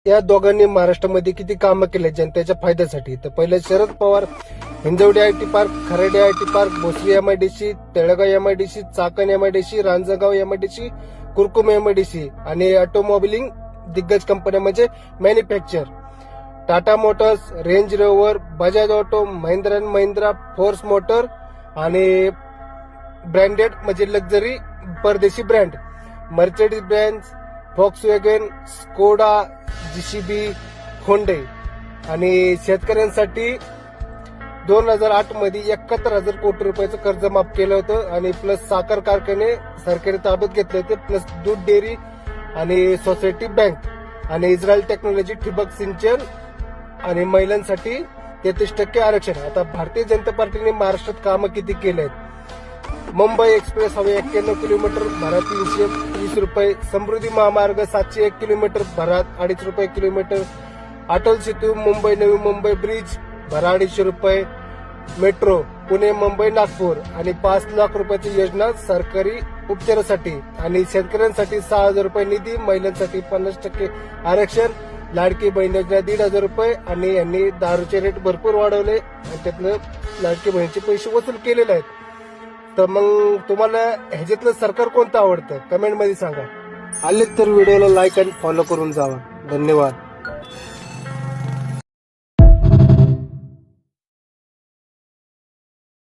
या दोघांनी महाराष्ट्रामध्ये किती कामं केले जनतेच्या फायद्यासाठी. तर पहिले Sharad Pawar Hinjawadi IT park, Kharadi IT park, Bhosari MIDC, Talegaon MIDC, Chakan MIDC, Ranjangaon MIDC, Kurkumbh MIDC आणि ऑटोमोबिलिंग दिग्गज कंपन्या म्हणजे manufacture, Tata Motors, Range Rover, Bajaj Auto, Mahindra and Mahindra, Force Motor आणि ब्रँडेड म्हणजे लक्झरी परदेशी brand, Mercedes Benz, Volkswagen, Skoda, JCB, होंडे. आणि शेतकऱ्यांसाठी 2008 मध्ये 71,000 कोटी रुपयाचं कर्ज माफ केलं होतं आणि प्लस साखर कारखाने सरकारी ताब्यात घेतले होते, प्लस दूध डेअरी आणि सोसायटी बँक आणि इस्रायल टेक्नॉलॉजी ठिबक सिंचन आणि महिलांसाठी 33% आरक्षण. आता भारतीय जनता पार्टीने महाराष्ट्रात कामं किती केले आहेत. मुंबई एक्सप्रेस हवे 91 किलोमीटर, भरा 320 रुपये. समृद्धी महामार्ग 701 किलोमीटर, भरा 250 रुपये किलोमीटर. अटल सेतू मुंबई नवी मुंबई ब्रिज, भरा 250 रुपये. मेट्रो पुणे मुंबई नागपूर आणि 5 लाख रुपयाची योजना सरकारी उपचारासाठी. आणि शेतकऱ्यांसाठी 6,000 रुपये निधी, महिलांसाठी 50% आरक्षण, लाडकी बहीण योजना 1,500 रुपये. आणि यांनी दारूचे रेट भरपूर वाढवले आणि त्यातनं लाडकी बहिणीचे पैसे वसूल केलेले आहेत. तर मग तुम्हाला ह्याच्यातलं सरकार कोणतं आवडतं कमेंटमध्ये सांगा. आले तर व्हिडिओला लाईक आणि फॉलो करून जावा. धन्यवाद.